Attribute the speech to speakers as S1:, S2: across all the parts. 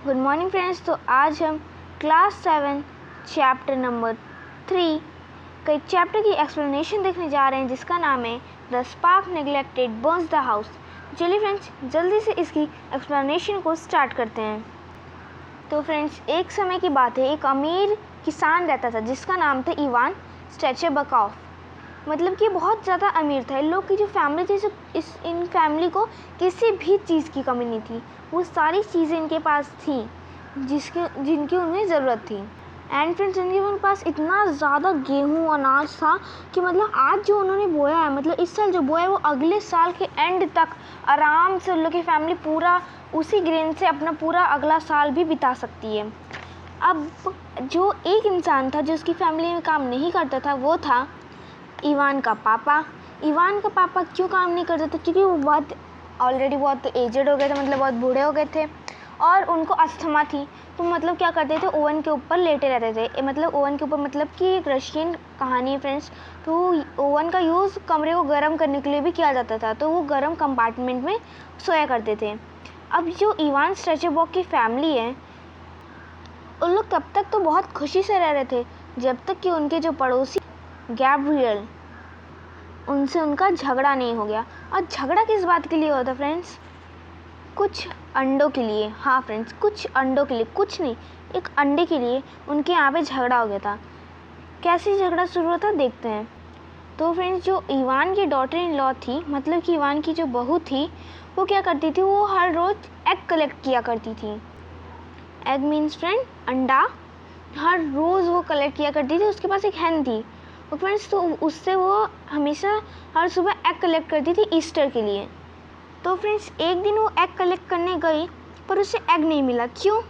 S1: Good morning friends. तो आज हम क्लास 7 चैप्टर नंबर 3 का एक चैप्टर की एक्सप्लेनेशन देखने जा रहे हैं जिसका नाम है the spark neglected Burns the house. चलिए फ्रेंड्स जल्दी से इसकी एक्सप्लेनेशन को स्टार्ट करते हैं। तो फ्रेंड्स एक समय की बात है, एक अमीर किसान रहता था जिसका नाम था इवान स्ट्रेचेबकोव। मतलब कि बहुत ज़्यादा अमीर था। इन लोग की जो फैमिली थी इन फैमिली को किसी भी चीज़ की कमी नहीं थी। वो सारी चीज़ें इनके पास थी जिनकी उन्हें ज़रूरत थी। एंड फ्रेंड्स उनके पास इतना ज़्यादा गेहूँ अनाज था कि मतलब आज जो उन्होंने बोया है, मतलब इस साल जो बोया है वो अगले साल के एंड तक आराम से उन लोग की फैमिली पूरा उसी ग्रेन से अपना पूरा अगला साल भी बिता सकती है। अब जो एक इंसान था जो उसकी फैमिली में काम नहीं करता था वो था इवान का पापा। इवान का पापा क्यों काम नहीं करते थे? क्योंकि वो ऑलरेडी बहुत एजेड हो गए थे, मतलब बहुत बूढ़े हो गए थे और उनको अस्थमा थी। तो मतलब क्या करते थे, ओवन के ऊपर लेटे रहते थे। मतलब ओवन के ऊपर मतलब कि एक रशियन कहानी है फ्रेंड्स। तो ओवन का यूज़ कमरे को गर्म करने के लिए भी किया जाता था, तो वो गर्म कंपार्टमेंट में सोया करते थे। अब जो इवान स्ट्रेचेबकोव की फैमिली है उन लोग तब तक तो बहुत खुशी से रह रहे थे जब तक कि उनके जो पड़ोसी गैब्रियल उनसे उनका झगड़ा नहीं हो गया। और झगड़ा किस बात के लिए हुआ था फ्रेंड्स? कुछ अंडों के लिए। हाँ फ्रेंड्स, कुछ अंडों के लिए, कुछ नहीं, एक अंडे के लिए उनके यहाँ पे झगड़ा हो गया था। कैसे झगड़ा शुरू हुआ था देखते हैं। तो फ्रेंड्स जो इवान की डॉटर इन लॉ थी, मतलब कि इवान की जो बहू थी, वो क्या करती थी, वो हर रोज़ एग कलेक्ट किया करती थी। एग मीन्स फ्रेंड अंडा। हर रोज़ वो कलेक्ट किया करती थी। उसके पास एक हैन थी तो फ्रेंड्स, तो उससे वो हमेशा हर सुबह एग कलेक्ट करती थी ईस्टर के लिए। तो फ्रेंड्स एक दिन वो एग कलेक्ट करने गई पर उसे एग नहीं मिला। क्यों?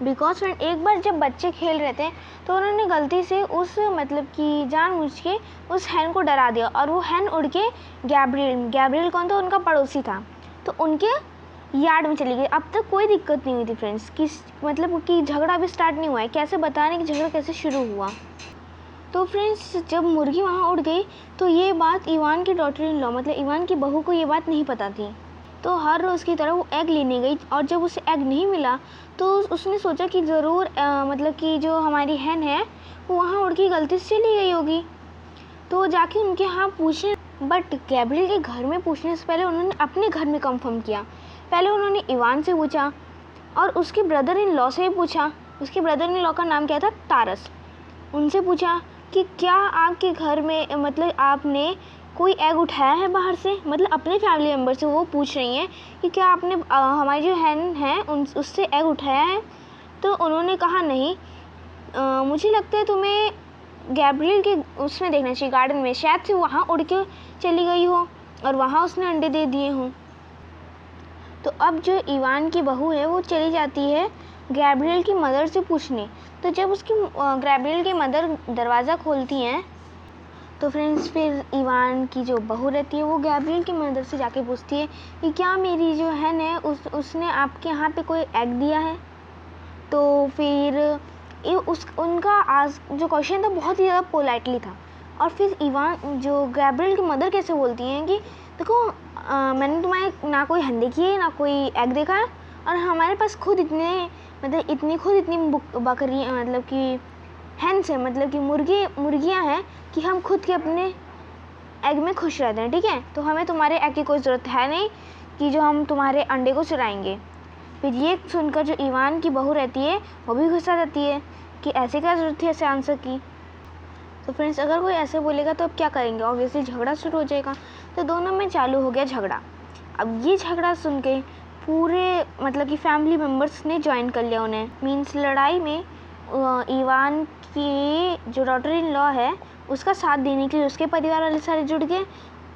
S1: बिकॉज फ्रेंड एक बार जब बच्चे खेल रहे थे तो उन्होंने गलती से उस मतलब कि जानबूझ के उस हैन को डरा दिया और वो हैन उड़ के गैब्रियल कौन था? उनका पड़ोसी था, तो उनके यार्ड में चली गई। अब तक कोई दिक्कत नहीं हुई थी फ्रेंड्स, किस मतलब कि झगड़ा भी स्टार्ट नहीं हुआ है। कैसे बताने कि झगड़ा कैसे शुरू हुआ? तो फ्रेंड्स जब मुर्गी वहाँ उड़ गई तो ये बात इवान की डॉटर इन लॉ मतलब इवान की बहू को ये बात नहीं पता थी। तो हर रोज़ की तरह वो एग लेने गई और जब उसे एग नहीं मिला तो उसने सोचा कि ज़रूर मतलब कि जो हमारी हैन है वो वहाँ उड़ के गलती से चली गई होगी। तो जाके उनके यहाँ पूछे, बट गैब्रियल के घर में पूछने से पहले उन्होंने अपने घर में कंफर्म किया। पहले उन्होंने इवान से पूछा और उसके ब्रदर इन लॉ से भी पूछा। उसके ब्रदर इन लॉ का नाम क्या था? तारस। उनसे पूछा कि क्या आपके घर में मतलब आपने कोई एग उठाया है बाहर से? मतलब अपने फैमिली मेम्बर से वो पूछ रही हैं कि क्या आपने हमारी जो हैन है उससे एग उठाया है? तो उन्होंने कहा नहीं, मुझे लगता है तुम्हें गैब्रियल के उसमें देखना चाहिए, गार्डन में, शायद से वहाँ उड़ के चली गई हो और वहाँ उसने अंडे दे दिए हों। तो अब जो इवान की बहू है वो चली जाती है गैब्रियल की मदर से पूछने। तो जब उसकी गैब्रियल की मदर दरवाज़ा खोलती हैं तो फ्रेंड्स फिर इवान की जो बहू रहती है वो गैब्रियल की मदर से जाके पूछती है कि क्या मेरी जो हैन है उसने आपके यहाँ पे कोई एग दिया है? तो फिर उनका आज जो क्वेश्चन था बहुत ही ज़्यादा पोलाइटली था। और फिर इवान जो गैब्रियल की मदर कैसे बोलती हैं कि देखो मैंने तुम्हारे ना कोई हैन देखी है ना कोई एग देखा है और हमारे पास खुद इतनी बकरी मतलब कि हैंस है, मतलब कि मुर्गियाँ हैं कि हम खुद के अपने एग में खुश रहते हैं, ठीक है? तो हमें तुम्हारे एग की कोई ज़रूरत है नहीं कि जो हम तुम्हारे अंडे को चुराएंगे। फिर ये सुनकर जो इवान की बहू रहती है वो भी गुस्सा जाती है कि ऐसे क्या ज़रूरत थी ऐसे आंसर की। तो फ्रेंड्स अगर कोई ऐसे बोलेगा तो अब क्या करेंगे? ऑब्वियसली झगड़ा शुरू हो जाएगा। तो दोनों में चालू हो गया झगड़ा। अब ये झगड़ा सुन के पूरे मतलब कि फैमिली मेम्बर्स ने ज्वाइन कर लिया उन्हें। मीन्स लड़ाई में इवान की जो डॉटर इन लॉ है उसका साथ देने के लिए उसके परिवार वाले सारे जुड़ गए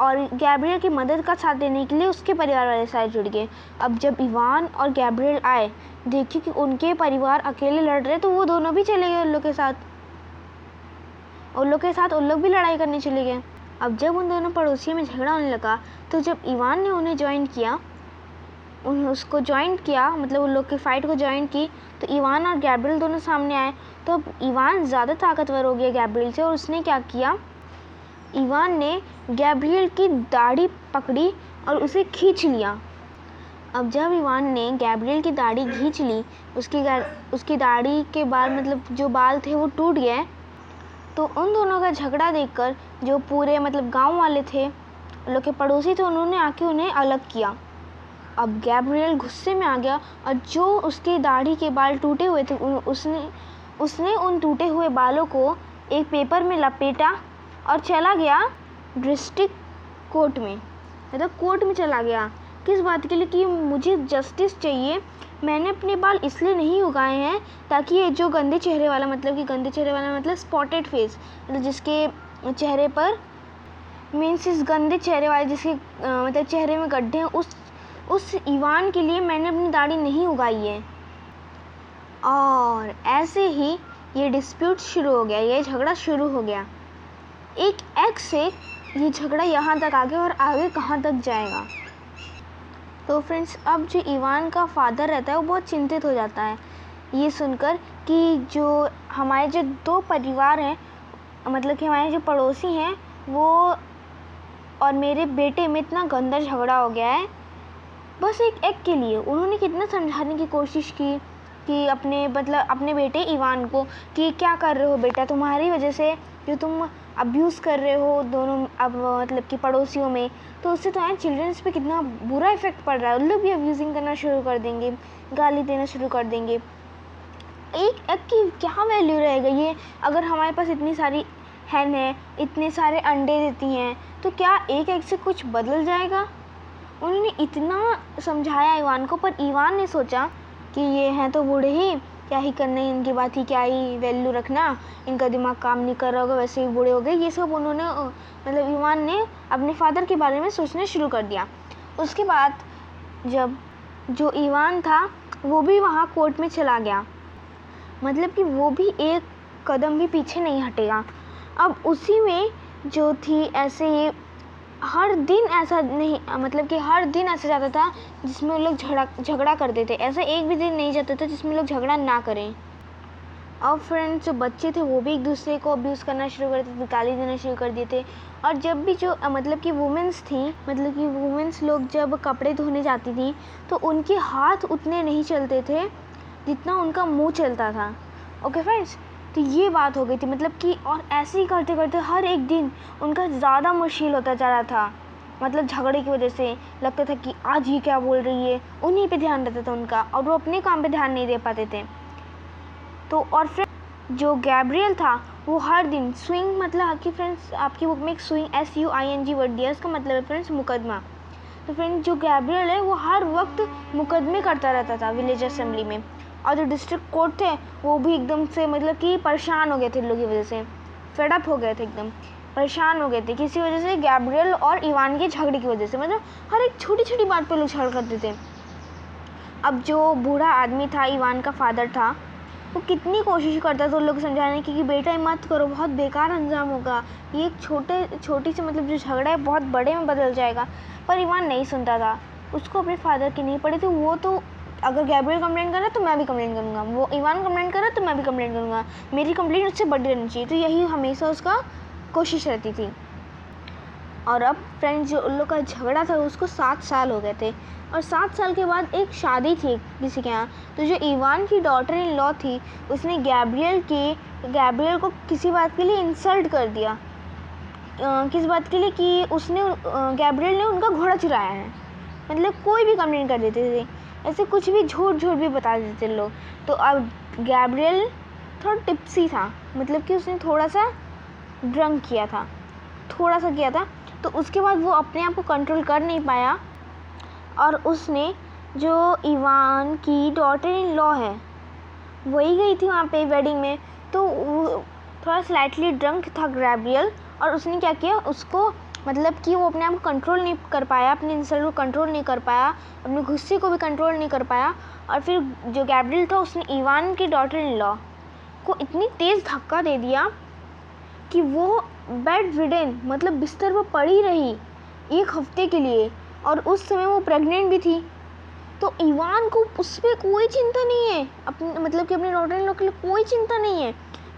S1: और गैब्रियल की मदद का साथ देने के लिए उसके परिवार वाले सारे जुड़ गए। अब जब इवान और गैब्रियल आए, देखिए कि उनके परिवार अकेले लड़ रहे तो वो दोनों भी चले गए उन लोग के साथ उन लोग भी लड़ाई करने चले गए। अब जब उन दोनों पड़ोसियों में झगड़ा होने लगा तो जब इवान ने उन्हें ज्वाइन किया मतलब उन लोग की फ़ाइट को ज्वाइन की, तो इवान और गैब्रियल दोनों सामने आए। तो अब इवान ज़्यादा ताकतवर हो गया गैब्रियल से और उसने क्या किया, इवान ने गैब्रियल की दाढ़ी पकड़ी और उसे खींच लिया। अब जब इवान ने गैब्रियल की दाढ़ी खींच ली, उसकी दाढ़ी के बाल मतलब जो बाल थे वो टूट गए। तो उन दोनों का झगड़ा देखकर जो पूरे मतलब गांव वाले थे, लोग के पड़ोसी थे, उन्होंने आके उन्हें अलग किया। अब गैब्रियल गुस्से में आ गया और जो उसकी दाढ़ी के बाल टूटे हुए थे उसने उन टूटे हुए बालों को एक पेपर में लपेटा और चला गया डिस्ट्रिक्ट कोर्ट में, मतलब कोर्ट में चला गया। किस बात के लिए? कि मुझे जस्टिस चाहिए, मैंने अपने बाल इसलिए नहीं उगाए हैं ताकि ये जो गंदे चेहरे वाला मतलब स्पॉटेड फेस, मतलब जिसके चेहरे पर मीन्स इस गंदे चेहरे वाले जिसके मतलब चेहरे में गड्ढे हैं, उस इवान के लिए मैंने अपनी दाढ़ी नहीं उगाई है। और ऐसे ही ये डिस्प्यूट शुरू हो गया, ये झगड़ा शुरू हो गया। एक एग से ये झगड़ा यहाँ तक आ गया और आगे कहाँ तक जाएगा। तो फ्रेंड्स, अब जो इवान का फादर रहता है वो बहुत चिंतित हो जाता है ये सुनकर कि जो हमारे जो दो परिवार हैं, मतलब कि हमारे जो पड़ोसी हैं, वो और मेरे बेटे में इतना गंदा झगड़ा हो गया है बस एक एग के लिए। उन्होंने कितना समझाने की कोशिश की कि अपने बेटे इवान को कि क्या कर रहे हो बेटा, तुम्हारी वजह से जो तुम अब्यूज़ कर रहे हो दोनों अब मतलब कि पड़ोसियों में, तो उससे तुम्हारे चिल्ड्रंस पे कितना बुरा इफ़ेक्ट पड़ रहा है। उन लोग भी अब्यूज़िंग करना शुरू कर देंगे, गाली देना शुरू कर देंगे। एक एग की क्या वैल्यू रहेगा ये? अगर हमारे पास इतनी सारी हैन है, इतने सारे अंडे देती हैं, तो क्या एक एग से कुछ बदल जाएगा? उन्होंने इतना समझाया इवान को, पर इवान ने सोचा कि ये हैं तो बूढ़े ही, क्या ही करना है इनकी बात ही, क्या ही वैल्यू रखना, इनका दिमाग काम नहीं कर रहा होगा, वैसे ही बूढ़े हो गए। ये सब उन्होंने मतलब इवान ने अपने फादर के बारे में सोचना शुरू कर दिया। उसके बाद जब जो इवान था वो भी वहाँ कोर्ट में चला गया, मतलब कि वो भी एक कदम भी पीछे नहीं हटेगा। अब उसी में जो थी ऐसे ही हर दिन ऐसा नहीं, मतलब कि हर दिन ऐसा जाता था जिसमें लोग झगड़ा करते थे। ऐसा एक भी दिन नहीं जाता था जिसमें लोग झगड़ा ना करें। और फ्रेंड्स, जो बच्चे थे वो भी एक दूसरे को अब्यूज़ करना शुरू कर देते थे, गाली देना शुरू कर दिए थे। और जब भी जो मतलब कि वुमेंस थी, मतलब कि वुमेंस लोग जब कपड़े धोने जाती थी तो उनके हाथ उतने नहीं चलते थे जितना उनका मुँह चलता था। ओके फ्रेंड्स, तो ये बात हो गई थी, मतलब कि और ऐसे ही करते करते हर एक दिन उनका ज़्यादा मुश्किल होता जा रहा था। मतलब झगड़े की वजह से लगता था कि आज ये क्या बोल रही है, उन्हीं पे ध्यान रहता था उनका, और वो अपने काम पे ध्यान नहीं दे पाते थे। तो और फ्रेंड, जो गैब्रियल था वो हर दिन स्विंग, मतलब कि फ्रेंड्स आपकी बुक में एक स्विंग SUING वर्ड दिया, इसका मतलब है फ्रेंड्स मुकदमा। तो फ्रेंड्स, जो गैब्रियल है वो हर वक्त मुकदमे करता रहता था विलेज असेंबली में। और जो डिस्ट्रिक्ट कोर्ट थे वो भी एकदम से मतलब कि परेशान हो गए थे इन लोगों की वजह से, फेडअप हो गए थे, एकदम परेशान हो गए थे किसी वजह से, गैब्रियल और इवान के झगड़े की वजह से। मतलब हर एक छोटी छोटी बात पे लोग झगड़ा करते थे। अब जो बूढ़ा आदमी था, इवान का फादर था, वो कितनी कोशिश करता था उन लोग को समझाने की कि बेटा मत करो, बहुत बेकार अंजाम होगा, ये एक छोटी सी मतलब जो झगड़ा है बहुत बड़े में बदल जाएगा। पर इवान नहीं सुनता था, उसको अपने फादर की नहीं पड़ी थी। वो तो अगर गैब्रियल कंप्लेंट कर रहा है तो मैं भी कंप्लेंट करूँगा, वो इवान कंप्लेंट कर रहा है तो मैं भी कंप्लेंट करूँगा, मेरी कंप्लेंट उससे बड़ी रहनी चाहिए। तो यही हमेशा उसका कोशिश रहती थी। और अब फ्रेंड्स, जो उन लोग का झगड़ा था उसको 7 साल हो गए थे, और 7 साल के बाद एक शादी थी किसी के यहाँ। तो जो इवान की डॉटर इन लॉ थी उसने गैब्रियल को किसी बात के लिए इंसल्ट कर दिया। किस बात के लिए? कि उसने गैब्रियल ने उनका घोड़ा चुराया है। मतलब कोई भी कंप्लेंट कर देते थे, ऐसे कुछ भी झूठ भी बता देते थे लोग। तो अब गैब्रियल थोड़ा टिप्सी था, मतलब कि उसने थोड़ा सा ड्रंक किया था, तो उसके बाद वो अपने आप को कंट्रोल कर नहीं पाया, और उसने जो इवान की डॉटर इन लॉ है वही गई थी वहाँ पे वेडिंग में। तो वो थोड़ा स्लाइटली ड्रंक था गैब्रियल, और उसने क्या किया, उसको मतलब कि वो अपने आप को कंट्रोल नहीं कर पाया, अपने इंसल्ट को कंट्रोल नहीं कर पाया, अपने गुस्से को भी कंट्रोल नहीं कर पाया। और फिर जो गैब्रियल था उसने इवान की डॉटर इन लॉ को इतनी तेज़ धक्का दे दिया कि वो बेड रिडन, मतलब बिस्तर पर पड़ी रही 1 हफ्ते के लिए, और उस समय वो प्रेग्नेंट भी थी। तो इवान को उस पर कोई चिंता नहीं है, अपने मतलब कि अपने डॉटर इन लॉ के लिए कोई चिंता नहीं है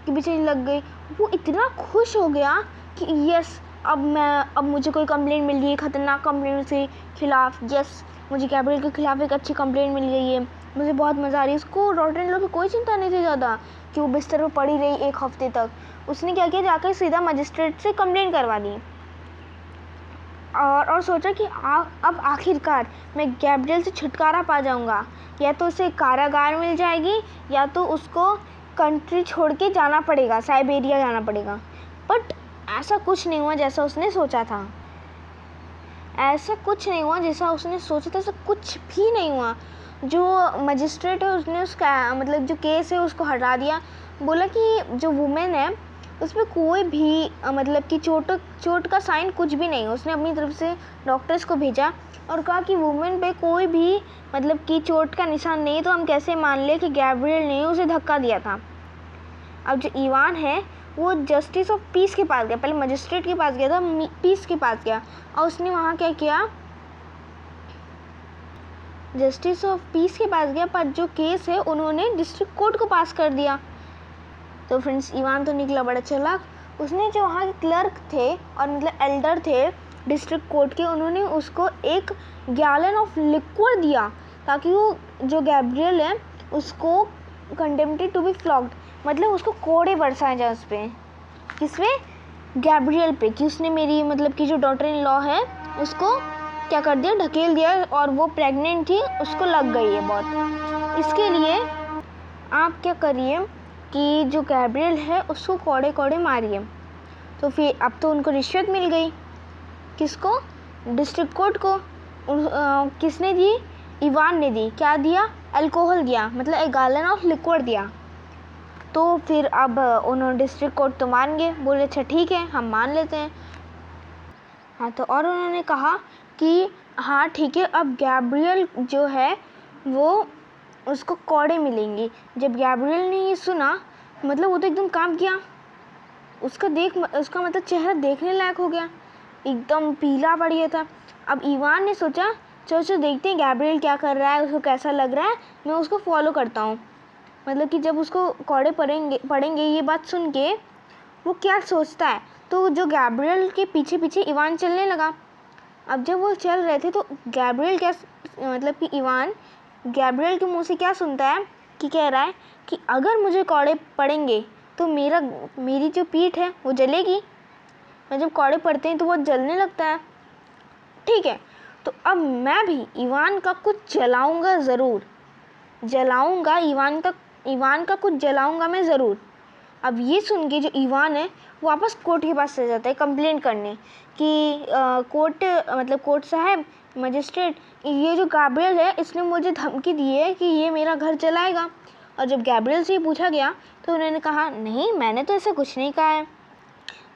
S1: कि बेचारी लग गई। वो इतना खुश हो गया कि यस, अब मुझे कोई कंप्लेंट मिल गई है, ख़तरनाक कंप्लेंट उसके खिलाफ। यस, मुझे गैब्रियल के खिलाफ एक अच्छी कंप्लेंट मिल गई है, मुझे बहुत मज़ा आ रही है। उसको डॉटर इन लॉ की कोई चिंता नहीं थी ज़्यादा कि वो बिस्तर पर पड़ी रही 1 हफ्ते तक। उसने क्या किया, जाकर सीधा मजिस्ट्रेट से कंप्लेंट करवा दी और सोचा कि अब आखिरकार मैं गैब्रियल से छुटकारा पा जाऊंगा। या तो उसे कारागार मिल जाएगी या तो उसको कंट्री छोड़ के जाना पड़ेगा, साइबेरिया जाना पड़ेगा। बट ऐसा कुछ नहीं हुआ जैसा उसने सोचा था। ऐसा कुछ नहीं हुआ जैसा उसने सोचा था, ऐसा कुछ भी नहीं हुआ। जो मजिस्ट्रेट है उसने उसका मतलब जो केस है उसको हटा दिया। बोला कि जो वुमेन है उसमें कोई भी मतलब कि चोट का साइन कुछ भी नहीं। उसने अपनी तरफ से डॉक्टर्स को भेजा और कहा कि वुमेन पे कोई भी मतलब कि चोट का निशान नहीं, तो हम कैसे मान ले कि गैब्रियल ने उसे धक्का दिया था। अब जो इवान है वो जस्टिस ऑफ पीस के पास गया, पहले मजिस्ट्रेट के पास गया था, पीस के पास गया और उसने वहाँ क्या किया, जस्टिस ऑफ पीस के पास गया, पर जो केस है उन्होंने डिस्ट्रिक्ट कोर्ट को पास कर दिया। तो फ्रेंड्स, इवान तो निकला बड़ा चालाक। उसने जो वहाँ के क्लर्क थे और मतलब एल्डर थे डिस्ट्रिक्ट कोर्ट के, उन्होंने उसको 1 गैलन ऑफ लिक्विड दिया ताकि वो जो गैब्रियल है उसको कंडेम्नेड टू बी फ्लॉग्ड, मतलब उसको कोड़े बरसाए जाए उस पर, किस पे, गैब्रियल पे, कि उसने मेरी मतलब कि जो डॉटर इन लॉ है उसको क्या कर दिया, ढकेल दिया और वो प्रेग्नेंट थी, उसको लग गई है बहुत। इसके लिए आप क्या करिए कि जो गैब्रियल है उसको कोड़े कोड़े मारिए। तो फिर अब तो उनको रिश्वत मिल गई, किसको, डिस्ट्रिक्ट कोर्ट को। किसने दी, इवान ने दी। क्या दिया, अल्कोहल दिया, मतलब 1 गैलन ऑफ लिक्विड दिया। तो फिर अब उन्होंने डिस्ट्रिक्ट कोर्ट तो मान गए, बोले अच्छा ठीक है हम मान लेते हैं। हाँ, तो और उन्होंने कहा कि हाँ ठीक है, अब गैब्रियल जो है वो उसको कोड़े मिलेंगी। जब गैब्रियल ने ये सुना, मतलब वो तो एकदम कांप गया। उसका मतलब चेहरा देखने लायक हो गया, एकदम पीला पड़ गया था। अब इवान ने सोचा चलो देखते हैं गैब्रियल क्या कर रहा है, उसको कैसा लग रहा है, मैं उसको फॉलो करता हूँ। मतलब कि जब उसको कोड़े पड़ेंगे ये बात सुन के वो क्या सोचता है। तो जो गैब्रियल के पीछे पीछे इवान चलने लगा। अब जब वो चल रहे थे तो गैब्रियल क्या मतलब कि इवान गैब्रियल के मुंह से क्या सुनता है कि कह रहा है कि अगर मुझे कोड़े पड़ेंगे तो मेरी जो पीठ है वो जलेगी। और जब कोड़े पड़ते हैं तो वो जलने लगता है। ठीक है, तो अब मैं भी इवान का कुछ जलाऊंगा ज़रूर, जलाऊंगा इवान का कुछ जलाऊंगा मैं ज़रूर। अब ये सुन के जो इवान है वो वापस कोर्ट के पास चले जाता है कंप्लेंट करने कि कोर्ट साहब, मजिस्ट्रेट, ये जो गैब्रियल है इसने मुझे धमकी दी है कि ये मेरा घर जलाएगा। और जब गैब्रियल से पूछा गया तो उन्होंने कहा नहीं, मैंने तो ऐसा कुछ नहीं कहा है।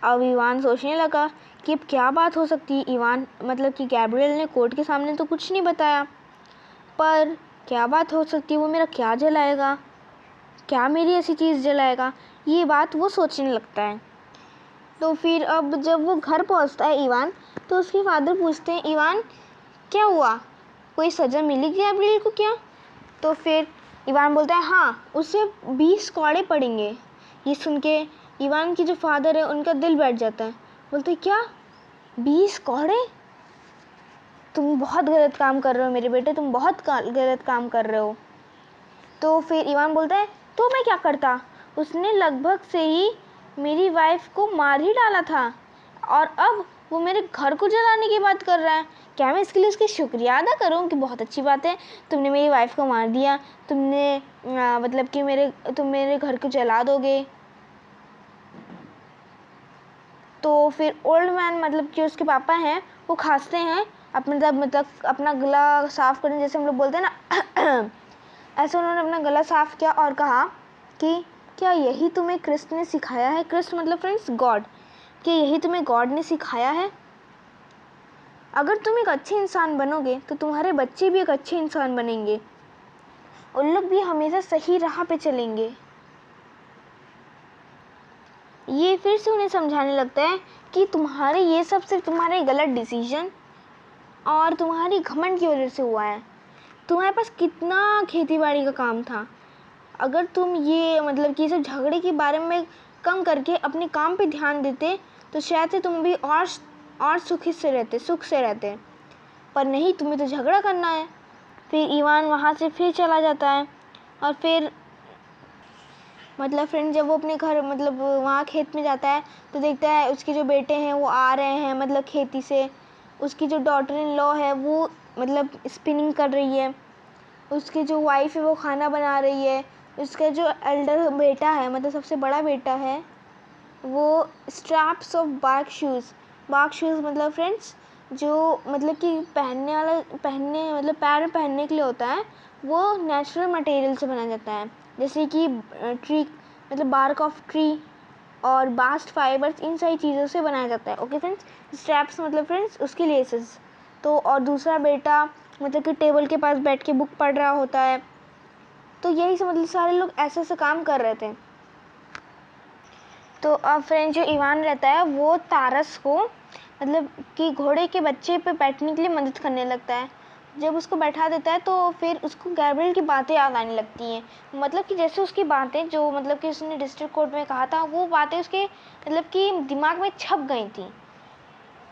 S1: अब इवान सोचने लगा कि अब क्या बात हो सकती है। इवान मतलब कि गैब्रियल ने कोर्ट के सामने तो कुछ नहीं बताया, पर क्या बात हो सकती है, वो मेरा क्या जलाएगा, क्या मेरी ऐसी चीज़ जलाएगा, ये बात वो सोचने लगता है। तो फिर अब जब वो घर पहुंचता है इवान, तो उसके फादर पूछते हैं इवान क्या हुआ, कोई सज़ा मिली गैब्रियल को क्या। तो फिर इवान बोलता है हाँ, उसे 20 कोड़े पड़ेंगे। ये सुन के इवान की जो फादर है उनका दिल बैठ जाता है। बोलते क्या, 20 कोड़े, तुम बहुत गलत काम कर रहे हो मेरे बेटे, तुम बहुत गलत काम कर रहे हो। तो फिर इवान बोलता है तो मैं क्या करता, उसने लगभग से ही मेरी वाइफ को मार ही डाला था और अब वो मेरे घर को जलाने की बात कर रहा है। क्या मैं इसके लिए उसकी शुक्रिया अदा करूं कि बहुत अच्छी बात है, तुमने मेरी वाइफ को मार दिया, तुमने मतलब कि तुम मेरे घर को जला दोगे। तो फिर ओल्ड मैन मतलब कि उसके पापा हैं वो खांसते हैं, मतलब अपना गला साफ़ करने, जैसे हम लोग बोलते हैं ना ऐसे उन्होंने अपना गला साफ़ किया और कहा कि क्या यही तुम्हें क्रिस्ट ने सिखाया है। क्रिस्ट मतलब फ्रेंड्स गॉड। क्या यही तुम्हें गॉड ने सिखाया है। अगर तुम एक अच्छे इंसान बनोगे तो तुम्हारे बच्चे भी एक अच्छे इंसान बनेंगे, उन लोग भी हमेशा सही राह पे चलेंगे। ये फिर से उन्हें समझाने लगता है कि तुम्हारे ये सब सिर्फ तुम्हारे गलत डिसीजन और तुम्हारी घमंड की वजह से हुआ है। तुम्हारे पास कितना खेतीबाड़ी का काम था, अगर तुम ये मतलब कि सब झगड़े के बारे में कम करके अपने काम पे ध्यान देते तो शायद से तुम भी और सुख से रहते, पर नहीं, तुम्हें तो झगड़ा करना है। फिर इवान वहाँ से फिर चला जाता है और फिर मतलब फ्रेंड जब वो अपने घर मतलब वहाँ खेत में जाता है तो देखता है उसके जो बेटे हैं वो आ रहे हैं मतलब खेती से। उसकी जो डॉटर इन लॉ है वो मतलब स्पिनिंग कर रही है, उसकी जो वाइफ है वो खाना बना रही है, उसका जो एल्डर बेटा है मतलब सबसे बड़ा बेटा है वो स्ट्रैप्स ऑफ बार्क शूज़ मतलब फ्रेंड्स जो मतलब कि पहनने मतलब पैर में पहनने के लिए होता है, वो नेचुरल मटेरियल से बना जाता है, जैसे कि ट्री मतलब बार्क ऑफ ट्री और बास्ट फाइबर्स, इन सारी चीज़ों से बनाया जाता है। ओके फ्रेंड्स, स्ट्रैप्स मतलब फ्रेंड्स उसकी लेसेस। तो और दूसरा बेटा मतलब कि टेबल के पास बैठ के बुक पढ़ रहा होता है। तो यही से मतलब सारे लोग ऐसे ऐसे काम कर रहे थे। तो अब फ्रेंड जो इवान रहता है वो तारस को मतलब कि घोड़े के बच्चे पे बैठने के लिए मदद करने लगता है। जब उसको बैठा देता है तो फिर उसको गैब्रिएल की बातें याद आने लगती हैं, मतलब कि जैसे उसकी बातें जो मतलब कि उसने डिस्ट्रिक्ट कोर्ट में कहा था वो बातें उसके मतलब कि दिमाग में छप गई थी।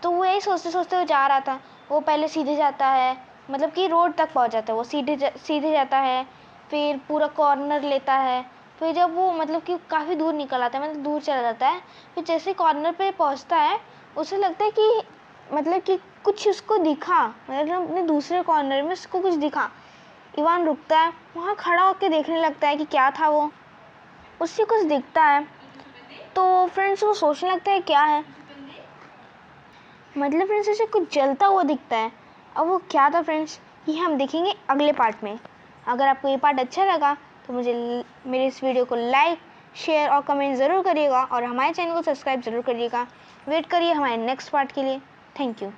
S1: तो वो यही सोचते सोचते वो जा रहा था। वो पहले सीधे जाता है मतलब कि रोड तक पहुंच जाता है, वो सीधे जाता है, फिर पूरा कॉर्नर लेता है। फिर जब वो मतलब कि काफ़ी दूर निकल आता है मतलब दूर चला जाता है, फिर जैसे कॉर्नर पे पहुंचता है उसे लगता है कि मतलब कि कुछ उसको दिखा, मतलब अपने दूसरे कॉर्नर में उसको कुछ दिखा। इवान रुकता है, वहाँ खड़ा होकर देखने लगता है कि क्या था वो, उससे कुछ दिखता है। तो फ्रेंड्स वो सोचने लगता है क्या है, मतलब फ्रेंड्स उसे कुछ जलता हुआ दिखता है। अब वो क्या था फ्रेंड्स ये हम देखेंगे अगले पार्ट में। अगर आपको ये पार्ट अच्छा लगा तो मुझे मेरे इस वीडियो को लाइक शेयर और कमेंट ज़रूर करिएगा और हमारे चैनल को सब्सक्राइब ज़रूर करिएगा। वेट करिए हमारे नेक्स्ट पार्ट के लिए। Thank you.